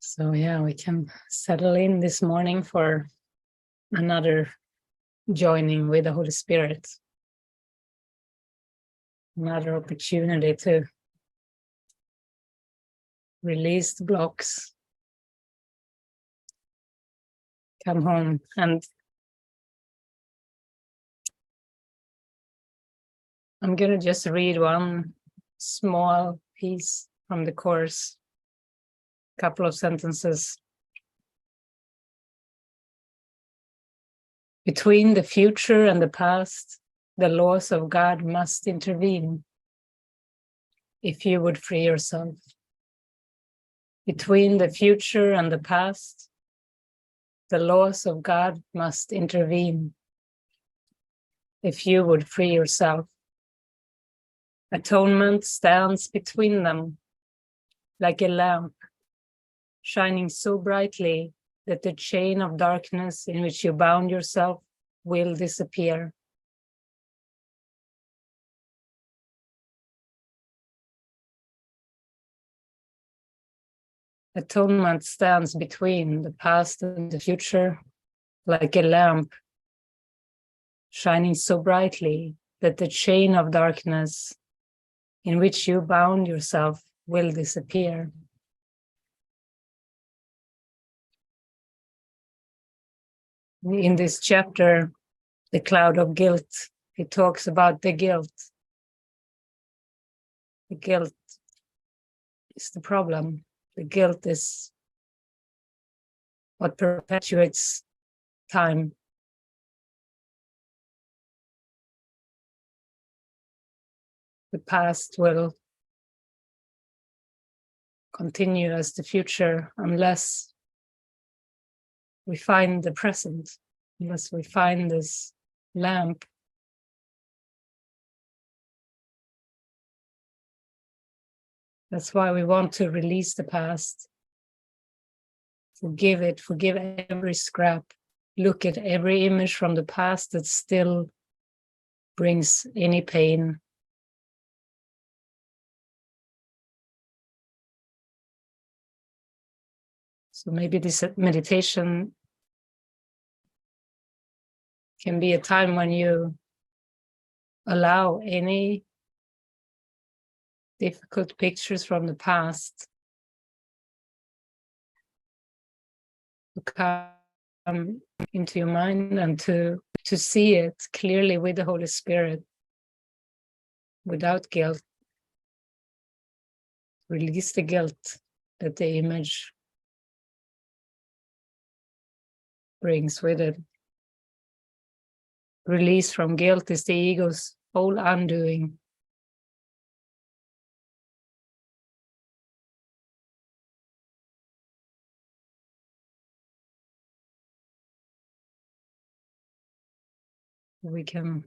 So yeah, we can settle in this morning for another joining with the Holy Spirit. Another opportunity to release the blocks, come home. And I'm going to just read one small piece from the course, a couple of sentences. Between the future and the past, the laws of God must intervene if you would free yourself. Between the future and the past, the laws of God must intervene if you would free yourself. Atonement stands between them like a lamp, shining so brightly that the chain of darkness in which you bound yourself will disappear. Atonement stands between the past and the future like a lamp, shining so brightly that the chain of darkness in which you bound yourself will disappear. In this chapter, The Cloud of Guilt, he talks about the guilt. The guilt is the problem. The guilt is what perpetuates time. The past will continue as the future unless we find the present, unless we find this lamp. That's why we want to release the past. Forgive it, forgive every scrap. Look at every image from the past that still brings any pain. So maybe this meditation can be a time when you allow any difficult pictures from the past to come into your mind and to see it clearly with the Holy Spirit, without guilt. Release the guilt that the image brings with it. Release from guilt is the ego's whole undoing. We can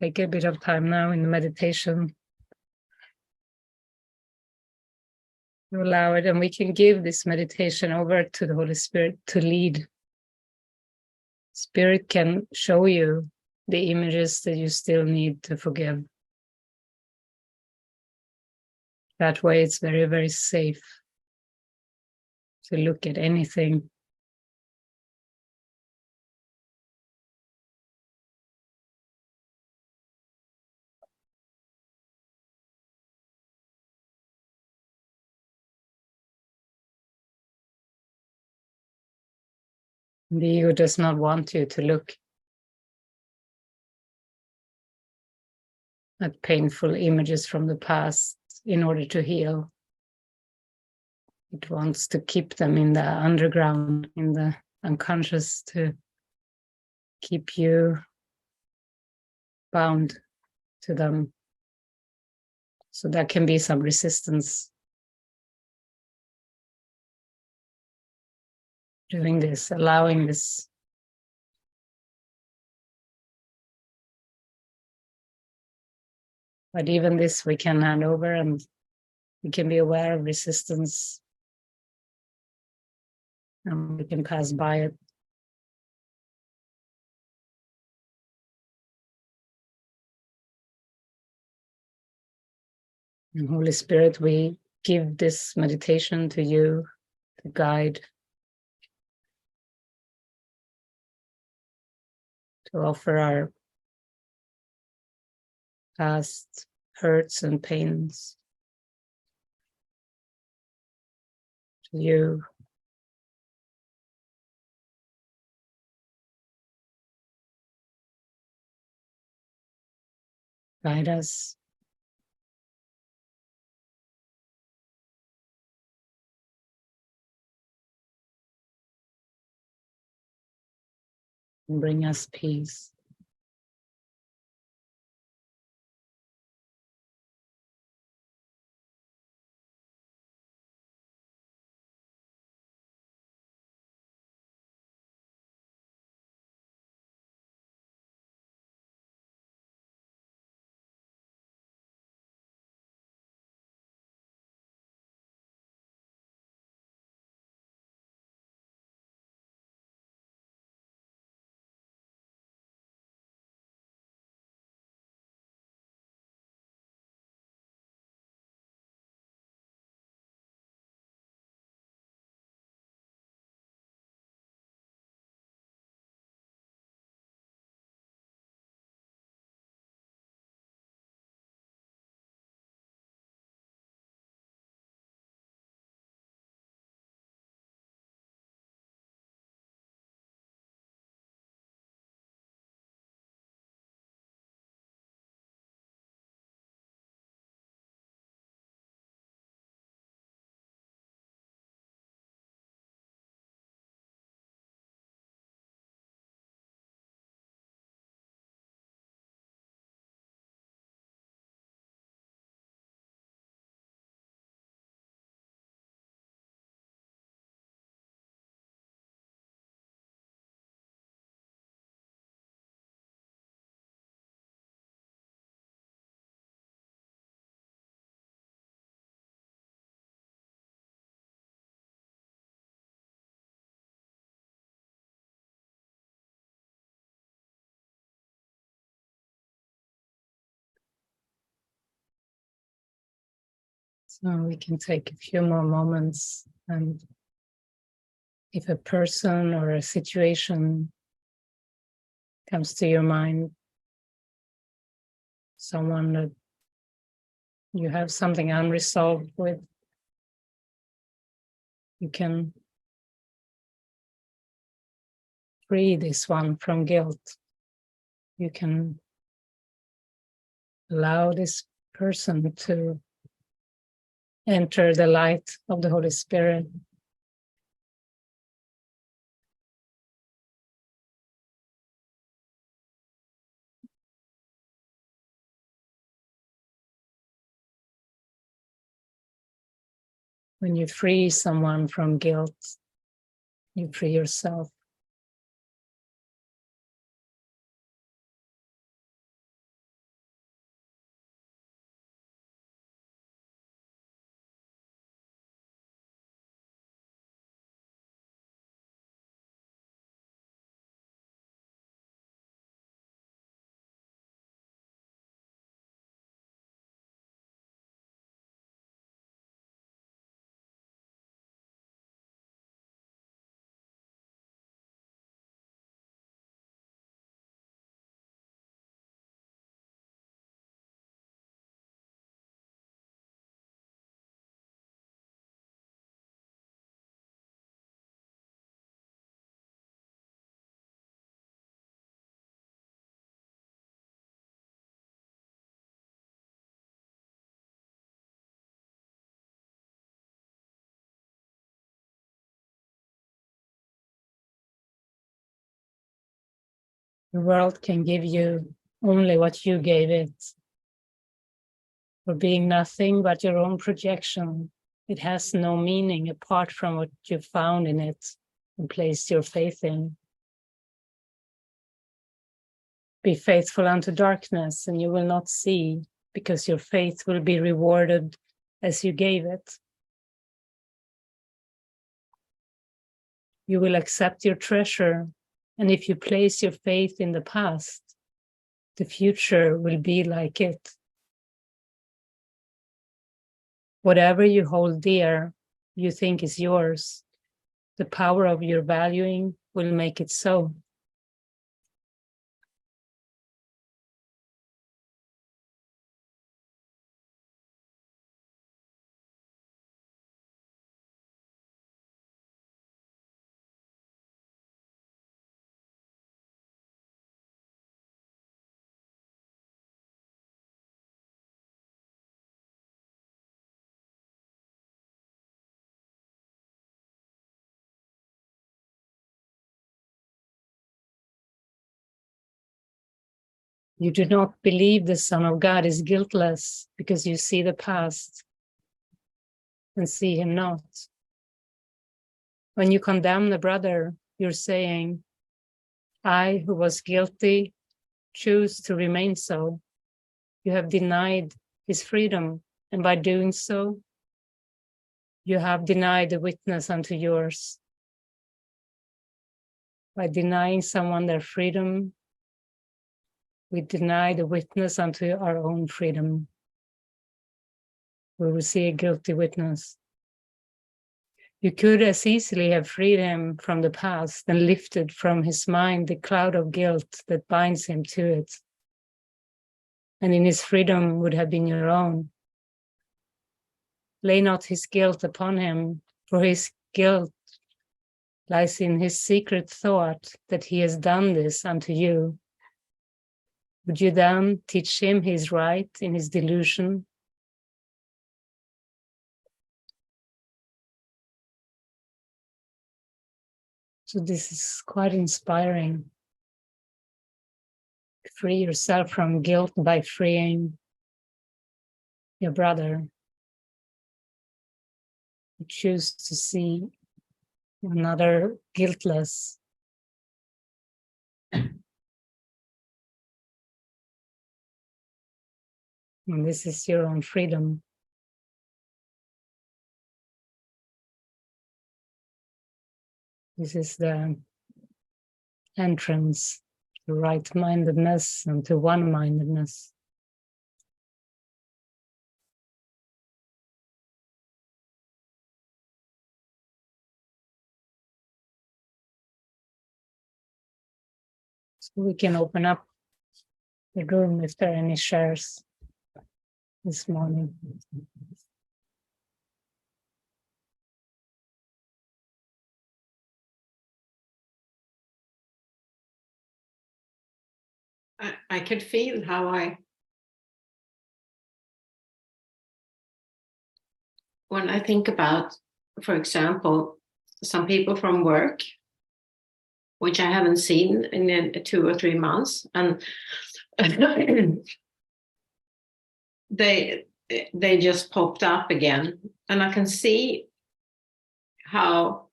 take a bit of time now in the meditation to allow it, and we can give this meditation over to the Holy Spirit to lead. Spirit can show you the images that you still need to forgive. That way it's very, very safe to look at anything. The ego does not want you to look at painful images from the past in order to heal. It wants to keep them in the underground, in the unconscious, to keep you bound to them. So there can be some resistance doing this, allowing this. But even this we can hand over, and we can be aware of resistance, and we can pass by it. And Holy Spirit, we give this meditation to you, to guide, to offer our past hurts and pains to you. Guide us. And bring us peace. So we can take a few more moments, and if a person or a situation comes to your mind, someone that you have something unresolved with, you can free this one from guilt. You can allow this person to enter the light of the Holy Spirit. When you free someone from guilt, you free yourself. The world can give you only what you gave it. For being nothing but your own projection, it has no meaning apart from what you found in it and placed your faith in. Be faithful unto darkness, and you will not see, because your faith will be rewarded as you gave it. You will accept your treasure, and if you place your faith in the past, the future will be like it. Whatever you hold dear, you think is yours, the power of your valuing will make it so. You do not believe the Son of God is guiltless because you see the past and see him not. When you condemn the brother, you're saying, I, who was guilty, choose to remain so. You have denied his freedom, and by doing so, you have denied the witness unto yours. By denying someone their freedom, we deny the witness unto our own freedom. We will see a guilty witness. You could as easily have freed him from the past and lifted from his mind the cloud of guilt that binds him to it. And in his freedom would have been your own. Lay not his guilt upon him, for his guilt lies in his secret thought that he has done this unto you. Would you then teach him his right in his delusion? So this is quite inspiring. Free yourself from guilt by freeing your brother. You choose to see another guiltless. And this is your own freedom. This is the entrance to right-mindedness and to one-mindedness. So we can open up the room if there are any shares this morning. I could feel how when I think about, for example, some people from work, which I haven't seen in 2 or 3 months, and they just popped up again, and I can see how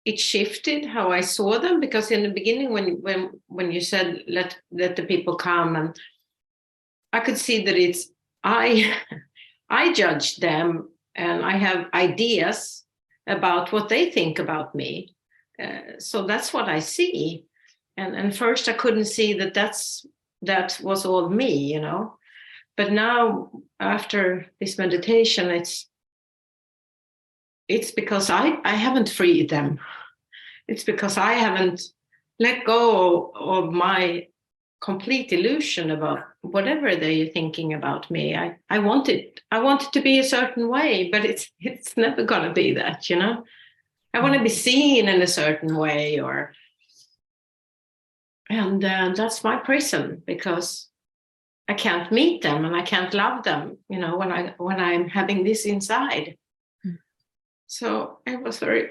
it shifted how I saw them, because in the beginning when you said let the people come, and I could see that it's I judged them and I have ideas about what they think about me, so that's what I see, and first I couldn't see that was all me, but now after this meditation it's because I haven't freed them. It's because I haven't let go of my complete illusion about whatever they're thinking about me. I want it to be a certain way, but it's never going to be that, I want to be seen in a certain way, and that's my prison, because I can't meet them and I can't love them, when I'm having this inside. So I was very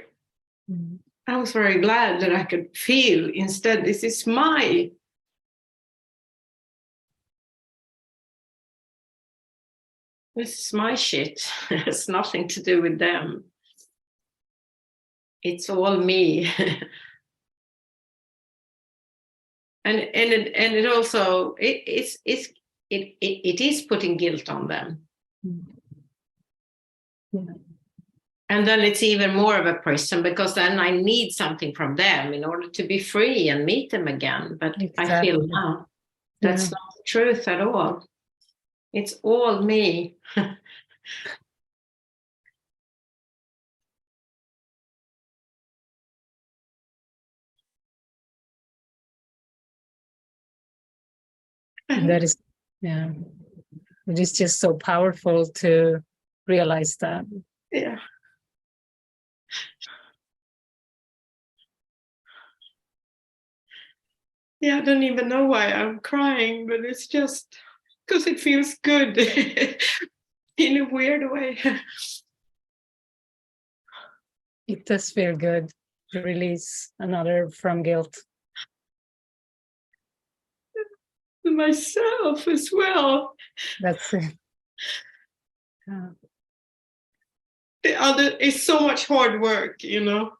glad that I could feel instead, this is my shit. It's nothing to do with them. It's all me. and it also it is putting guilt on them. Yeah. And then it's even more of a prison, because then I need something from them in order to be free and meet them again. But exactly. I feel now that's not the truth at all. It's all me. That is, yeah, it is just so powerful to realize that. Yeah. Yeah, I don't even know why I'm crying, but it's just because it feels good in a weird way. It does feel good to release another from guilt. Myself as well. That's it. Yeah. The other is so much hard work, you know.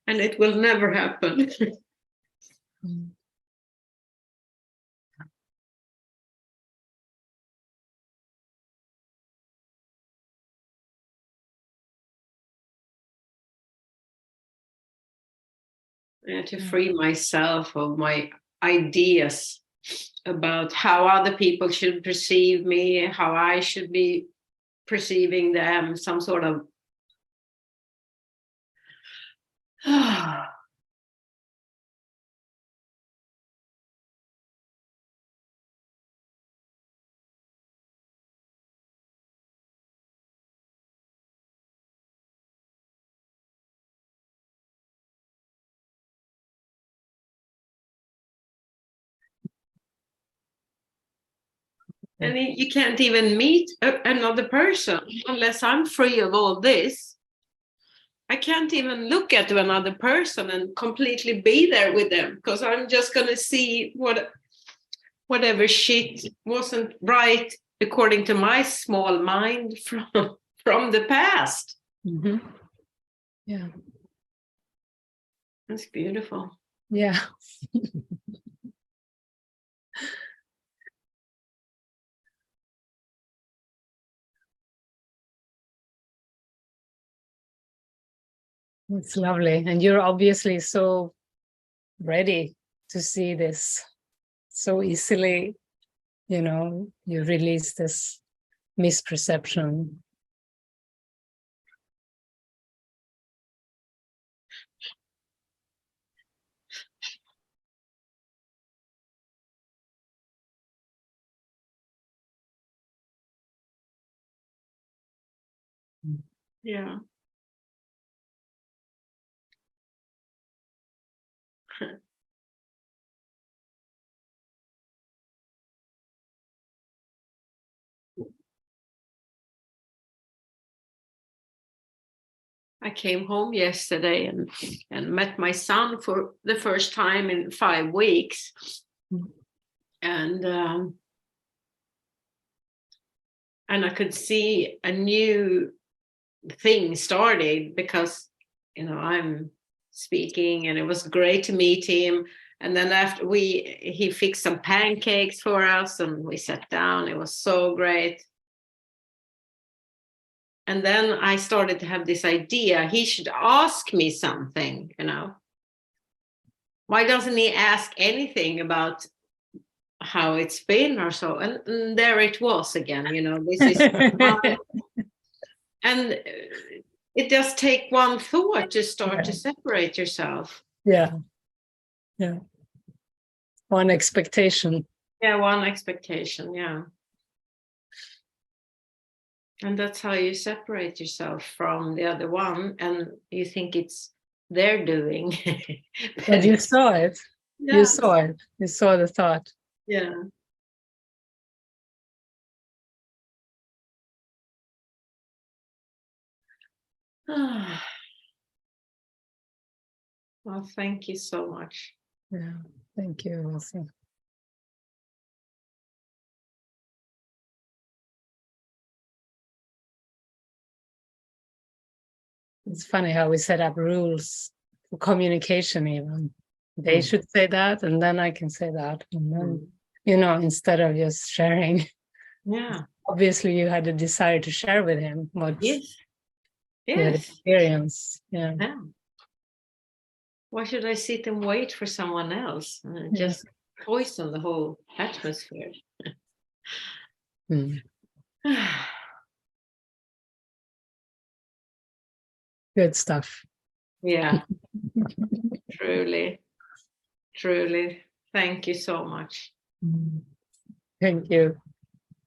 And it will never happen. To free myself of my ideas about how other people should perceive me, how I should be perceiving them, some sort of and you can't even meet another person unless I'm free of all this. I can't even look at another person and completely be there with them, because I'm just going to see whatever shit wasn't right according to my small mind from the past. Mm-hmm. Yeah. That's beautiful. Yeah. It's lovely. And you're obviously so ready to see this so easily. You know, you release this misperception. Yeah. I came home yesterday and met my son for the first time in 5 weeks. And I could see a new thing started, because, you know, I'm speaking, and it was great to meet him. And then after he fixed some pancakes for us and we sat down. It was so great. And then I started to have this idea, he should ask me something, you know. Why doesn't he ask anything about how it's been or so? And there it was again, you know, this is and it does take one thought to start to separate yourself. Yeah. Yeah. One expectation. Yeah, one expectation, yeah. And that's how you separate yourself from the other one, and you think it's their doing. But you saw it. Yeah. You saw it. You saw the thought. Yeah. Well, thank you so much. Yeah. Thank you also. It's funny how we set up rules for communication even. They should say that, and then I can say that. And then, you know, instead of just sharing. Yeah. Obviously, you had a desire to share with him what you had experienced. Yeah. Why should I sit and wait for someone else? Just poison the whole atmosphere. Mm. Good stuff. Yeah, truly, truly. Thank you so much. Thank you.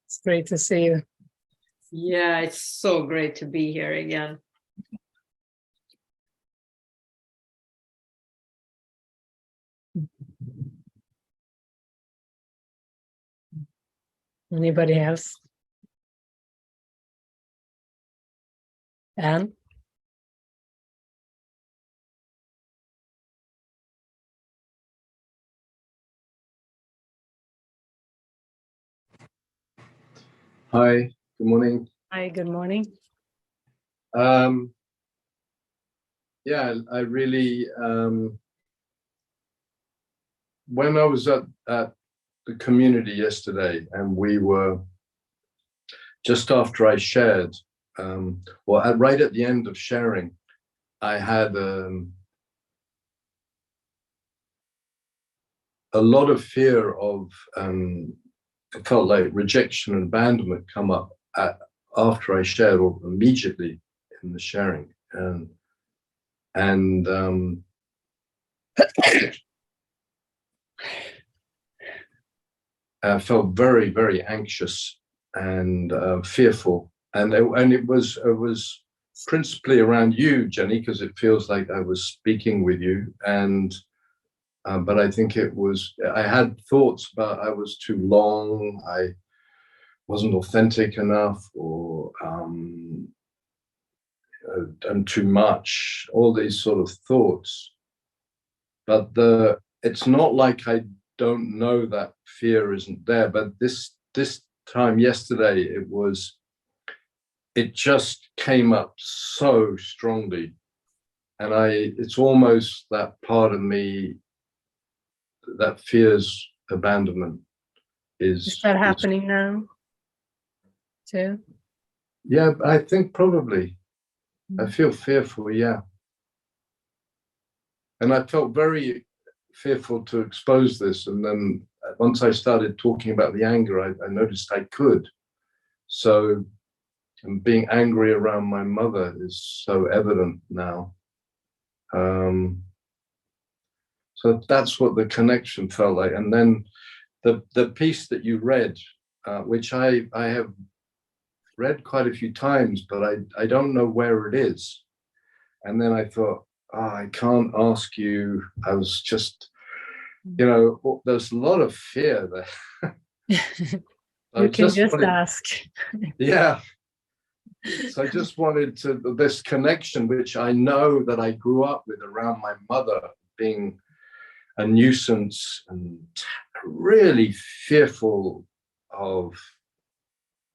It's great to see you. Yeah, it's so great to be here again. Anybody else? Anne? Hi, good morning. Hi, good morning. Yeah, I really, when I was at the community yesterday, and we were just after I shared, right at the end of sharing, I had a lot of fear of, it felt like rejection and abandonment come up after I shared, or immediately in the sharing, and I felt very, very anxious and fearful, and it was principally around you, Jenny, because it feels like I was speaking with you, and but I think I had thoughts about I was too long, I wasn't authentic enough, or and too much, all these sort of thoughts. But it's not like I don't know that fear isn't there, but this time yesterday, it just came up so strongly, and it's almost that part of me that fears abandonment. Is that happening now too? Yeah, I think probably. I feel fearful, yeah. And I felt very fearful to expose this, and then once I started talking about the anger, I noticed I could. So, and being angry around my mother is so evident now. So that's what the connection felt like. And then the piece that you read, which I have read quite a few times, but I don't know where it is. And then I thought, I can't ask you. I was just, there's a lot of fear there. You can just ask. Yeah. So I just wanted this connection, which I know that I grew up with around my mother being a nuisance and really fearful of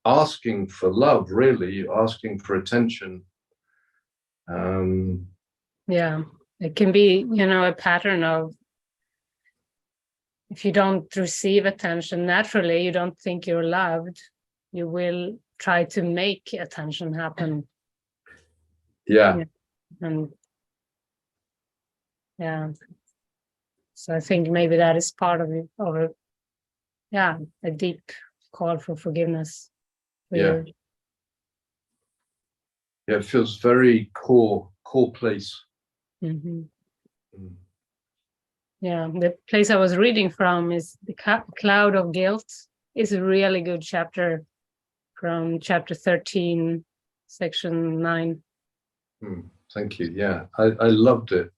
asking for love, really asking for attention. Yeah, it can be, a pattern of, if you don't receive attention naturally, you don't think you're loved, you will try to make attention happen. Yeah. And yeah, so I think maybe that is part of it, a deep call for forgiveness. Yeah. Yeah, it feels very core place. Mm-hmm. Yeah, the place I was reading from is the Cloud of Guilt. It's a really good chapter from chapter 13, section 9. Thank you. Yeah, I loved it.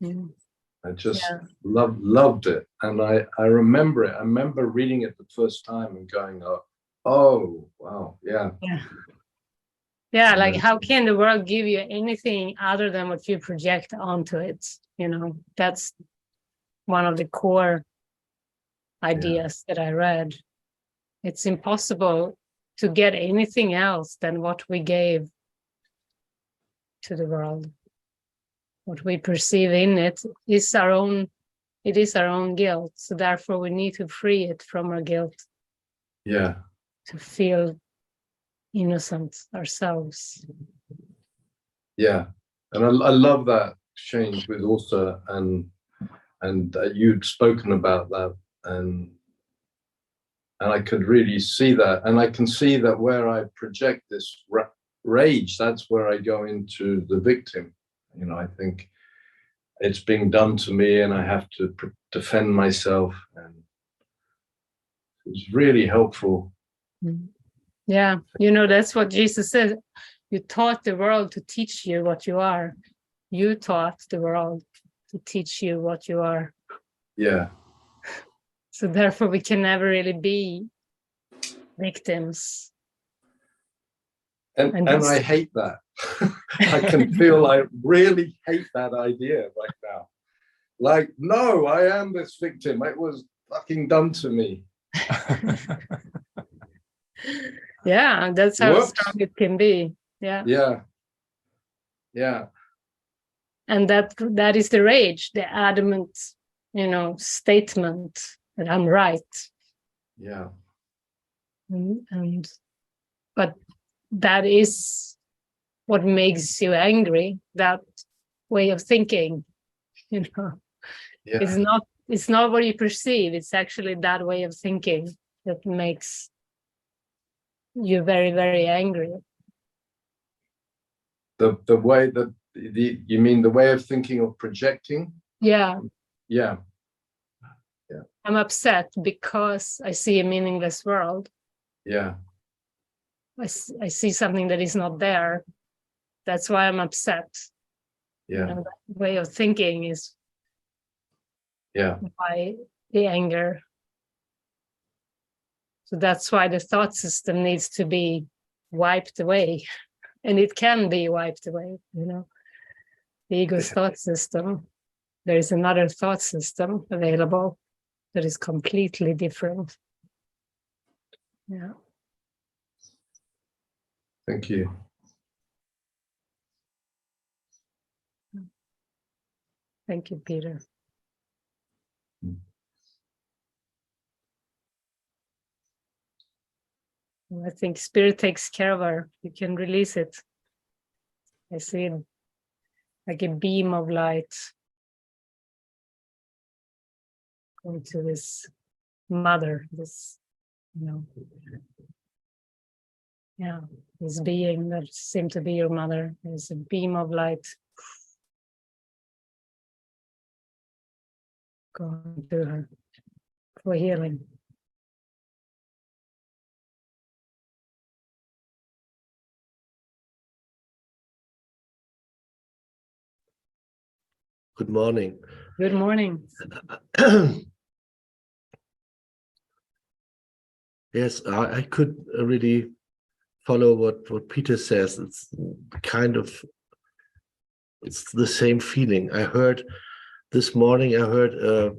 I just loved it. And I remember it. I remember reading it the first time and going, oh, wow. Yeah. Yeah, like how can the world give you anything other than what you project onto it? That's one of the core ideas that I read. It's impossible to get anything else than what we gave to the world. What we perceive in it is our own guilt. So therefore we need to free it from our guilt. Yeah. To feel innocent ourselves. Yeah. And I love that exchange with Åsa, and you'd spoken about that and I could really see that, and I can see that where I project this rage, that's where I go into the victim. You know, I think it's being done to me, and I have to defend myself, and it's really helpful. Yeah, you know, that's what Jesus said. You taught the world to teach you what you are. You taught the world to teach you what you are. Yeah. So therefore, we can never really be victims. And I hate that. I can feel I really hate that idea right now. Like, no, I am this victim. It was fucking done to me. Yeah, that's how strong it can be. Yeah. Yeah. Yeah. And that is the rage, the adamant, you know, statement that I'm right. Yeah. But that is what makes you angry, that way of thinking, you know. Yeah. It's not what you perceive, it's actually that way of thinking that makes you very, very angry. The way that you mean the way of thinking of projecting? Yeah. Yeah. Yeah. I'm upset because I see a meaningless world. Yeah. I see something that is not there. That's why I'm upset. Yeah. You know, that way of thinking is why the anger. So that's why the thought system needs to be wiped away. And it can be wiped away, you know. The ego's thought system. There is another thought system available that is completely different. Yeah. Thank you. Thank you, Peter. I think Spirit takes care of her. You can release it. I see it like a beam of light going to this mother, this, you know, yeah, this being that seemed to be your mother. There's a beam of light going to her for healing. Good morning. Good morning. Yes, I could really follow what Peter says. It's the same feeling. I heard this morning, saw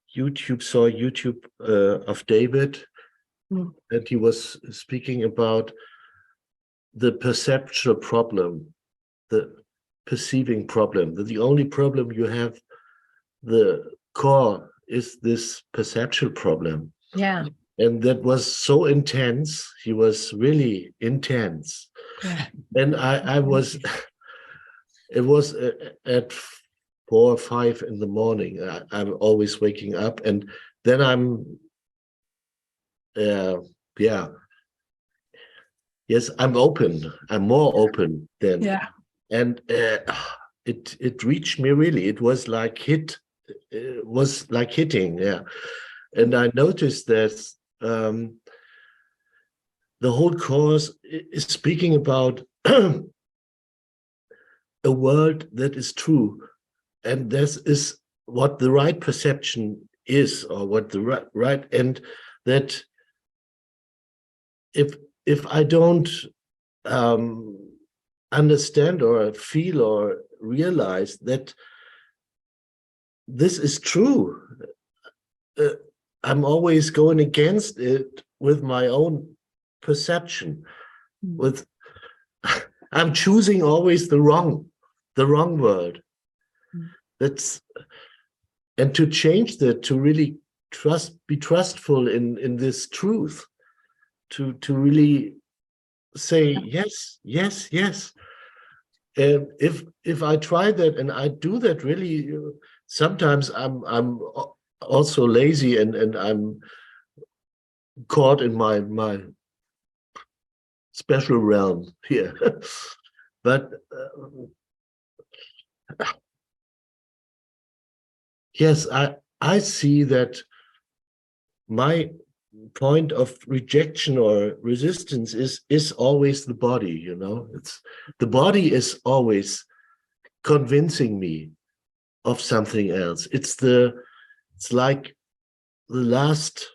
YouTube of David, and he was speaking about the perceptual problem, the perceiving problem, that the only problem you have, the core, is this perceptual problem. Yeah. And that was so intense. He was really intense. Yeah. And I was, it was at 4 or 5 in the morning. I'm always waking up, and then I'm, yes, I'm open. I'm more open then. Yeah. And it reached me really. It was like hitting. Yeah. And I noticed that the whole course is speaking about a world that is true, and this is what the right perception is, or what the right, and that if I don't understand or feel or realize that this is true, I'm always going against it with my own perception. I'm choosing always the wrong world. And to change that, to really be trustful in this truth, to really say yes, yes, yes. And if I try that and I do that, really, sometimes I'm also lazy, and I'm caught in my special realm here. But yes, I see that my point of rejection or resistance is always the body, you know. It's the body is always convincing me of something else. It's like the last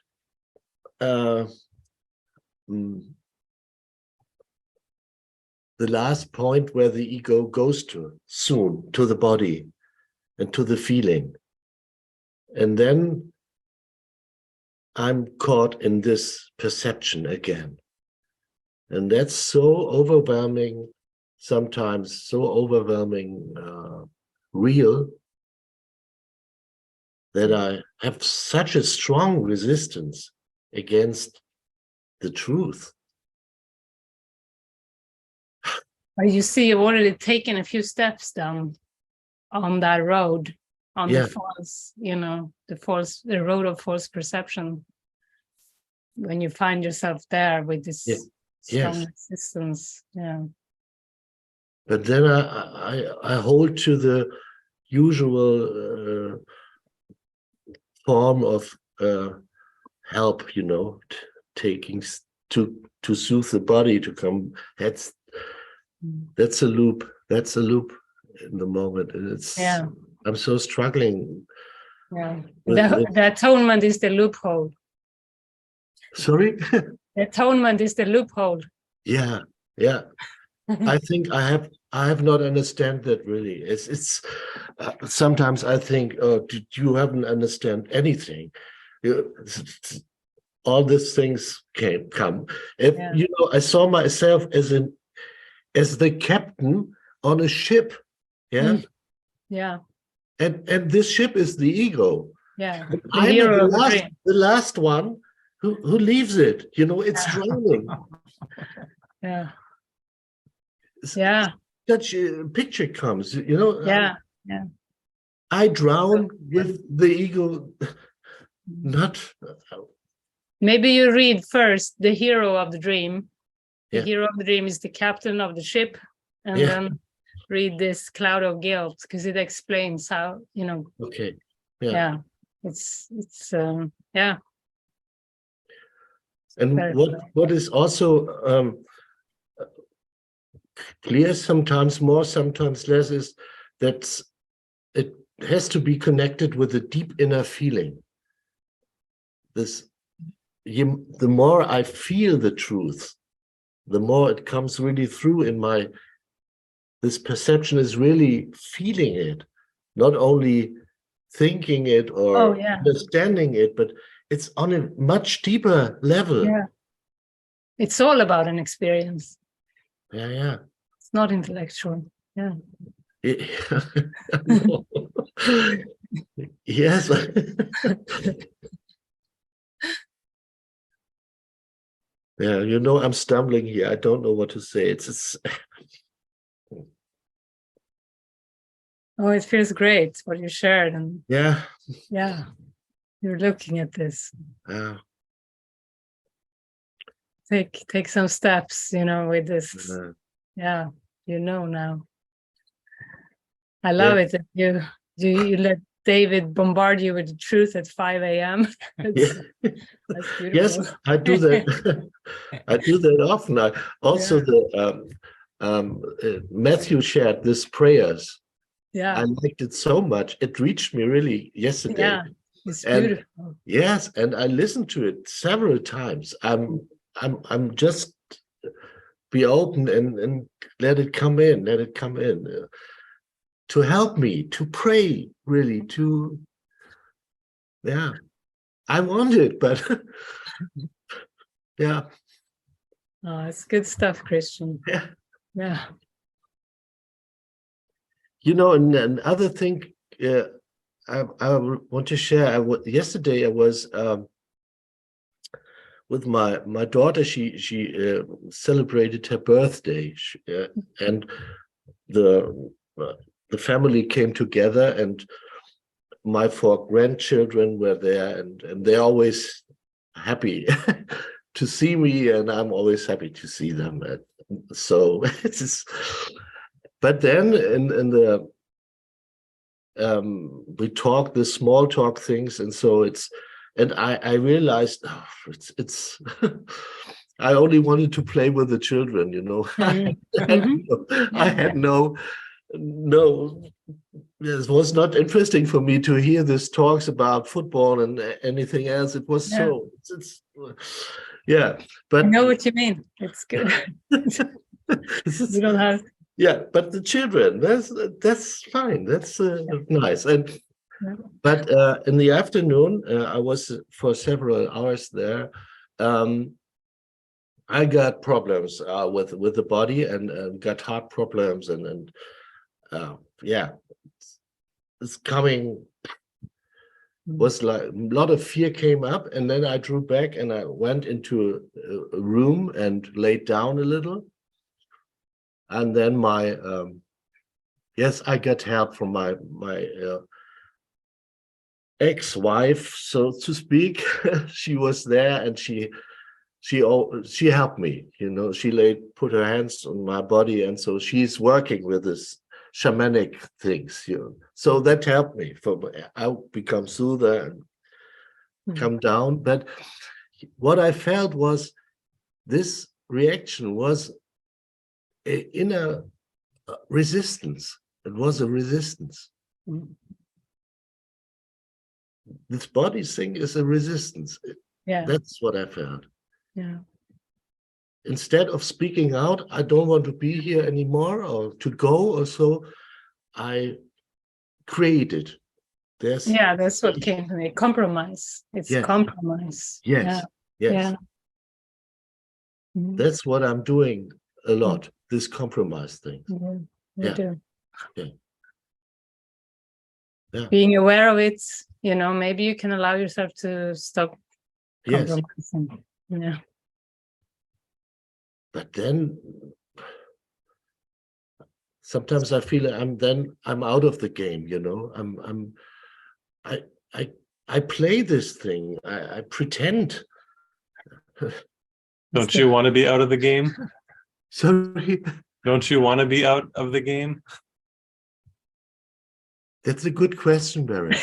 the last point where the ego goes to soon, to the body and to the feeling. And then I'm caught in this perception again. And that's so overwhelming, sometimes so overwhelming, real, that I have such a strong resistance against the truth. You see, you've already taken a few steps down on that road, on the false, you know, the road of false perception. When you find yourself there with this strong resistance, But then I hold to the usual form of help, you know, taking to soothe the body, to come. That's a loop. That's a loop in the moment, and it's. I'm so struggling. Yeah, the atonement is the loophole. Sorry. The atonement is the loophole. Yeah. I think I have not understand that really. It's sometimes I think, oh, you haven't understand anything. All these things come. If you know, I saw myself as the captain on a ship. Yeah. And this ship is the ego. Yeah. I'm the last one who leaves it. You know, it's drowning. Such a picture comes, you know. I drown with the ego. Not. Maybe you read first the hero of the dream. The hero of the dream is the captain of the ship, and then read this Cloud of Guilt, because it explains how, you know. Okay. It's And what is also clear, sometimes more, sometimes less, is that it has to be connected with a deep inner feeling. The more I feel the truth, the more it comes really through in my. This perception is really feeling it, not only thinking it or understanding it, but it's on a much deeper level. Yeah, it's all about an experience. Yeah. It's not intellectual. Yeah. Yes. Yeah, you know, I'm stumbling here. I don't know what to say. It's Oh, it feels great what you shared, and yeah, you're looking at this. Take some steps, you know, with this. You know now. I love it that you let David bombard you with the truth at 5 a.m. That's beautiful. Yes, I do that. I do that often. I also Matthew shared this prayers. I liked it so much. It reached me really yesterday. Yeah, it's beautiful. Yes, and I listened to it several times. I'm just be open and let it come in. Let it come in to help me to pray. Really, to I want it, but Oh, it's good stuff, Christian. Yeah. You know, and another thing I want to share. Yesterday I was with my daughter. She celebrated her birthday, and the family came together, and my 4 grandchildren were there, and they're always happy to see me, and I'm always happy to see them. So it's, but then in the we talk the small talk things, and so it's, and I realized it's I only wanted to play with the children, you know. I had no, it was not interesting for me to hear this talks about football and anything else. It was so, yeah. But I know what you mean. It's good. You don't have. Yeah, but the children, that's fine. That's nice. And but in the afternoon, I was for several hours there. I got problems with the body, and got heart problems, and yeah, it's coming. Was like a lot of fear came up, and then I drew back and I went into a room and laid down a little. And then my yes, I got help from my ex-wife, so to speak. She was there, and she helped me. You know, she put her hands on my body, and so she's working with this shamanic things. You know, so that helped me. I become soother and come down. But what I felt was this reaction was inner resistance. It was a resistance. This body thing is a resistance. Yeah, that's what I felt. Yeah. Instead of speaking out, I don't want to be here anymore, or to go, or so, I created. That's what came to me. Compromise. It's compromise. Yes. Yeah. That's what I'm doing a lot. This compromise thing. You do. Yeah. Being aware of it, you know, maybe you can allow yourself to stop compromising. Yeah. But then sometimes I feel I'm out of the game, you know. I play this thing. I pretend. Don't you want to be out of the game? Sorry. Don't you want to be out of the game? That's a good question, Barret.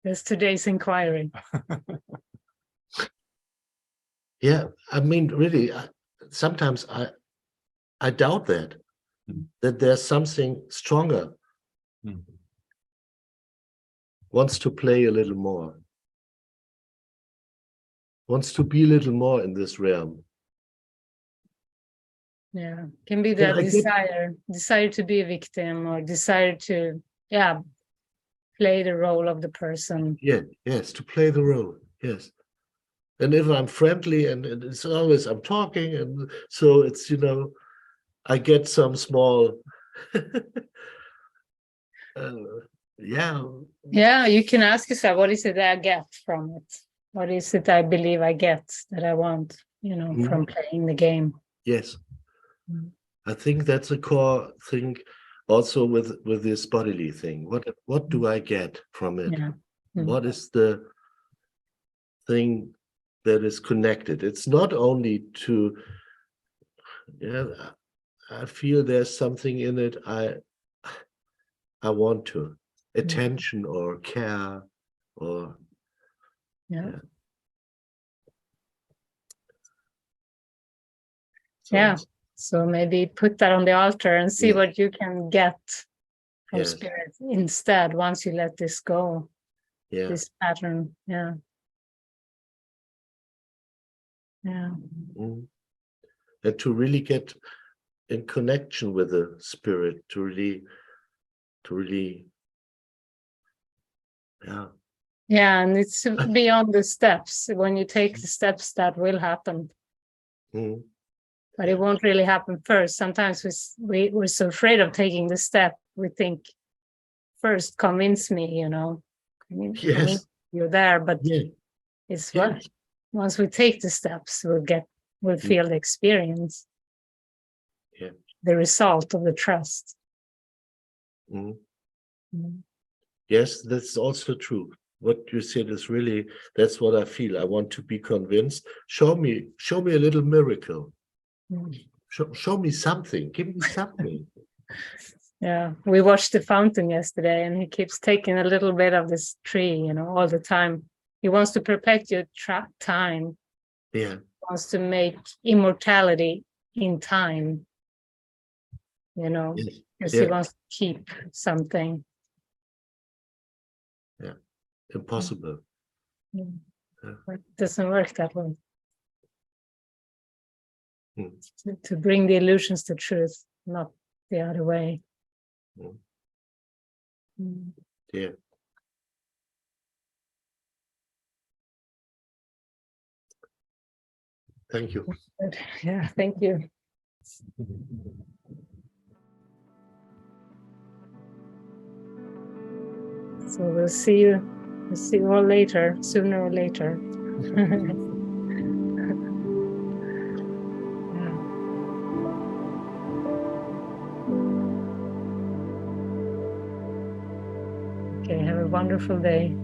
That's today's inquiry. Yeah, I mean, really, sometimes I doubt that there's something stronger. Wants to play a little more. Wants to be a little more in this realm. Yeah, can be that desire to be a victim, or desire to, play the role of the person. Yes, to play the role, yes. And if I'm friendly, and it's always I'm talking, and so it's, you know, I get some small, you can ask yourself, what is it that I get from it? What is it I believe I get that I want, you know, from playing the game? Yes. I think that's a core thing also with this bodily thing. What do I get from it? What is the thing that is connected? It's not only to, I feel there's something in it I want to, attention or care or So maybe put that on the altar and see what you can get from spirit instead, once you let this go. This pattern. And to really get in connection with the spirit, to really and it's beyond the steps. When you take the steps, that will happen. But it won't really happen first. Sometimes we're so afraid of taking the step. We think, first convince me, you know. Convince you're there, but it's what once we take the steps, we'll feel the experience, the result of the trust. Mhm. Mm. Yes, that's also true. What you said is really, that's what I feel. I want to be convinced. Show me a little miracle. Mm. Show me something. Give me something. Yeah, we watched the fountain yesterday, and he keeps taking a little bit of this tree, all the time. He wants to perpetuate time. Yeah. Wants to make immortality in time, Yes. because Yeah. he wants to keep something. Impossible. Mm. Yeah. But it doesn't work that way. Mm. To bring the illusions to truth, not the other way. Mm. Mm. Yeah. Thank you. Good. Yeah, thank you. So we'll see you all later, sooner or later. Yeah. Okay, have a wonderful day.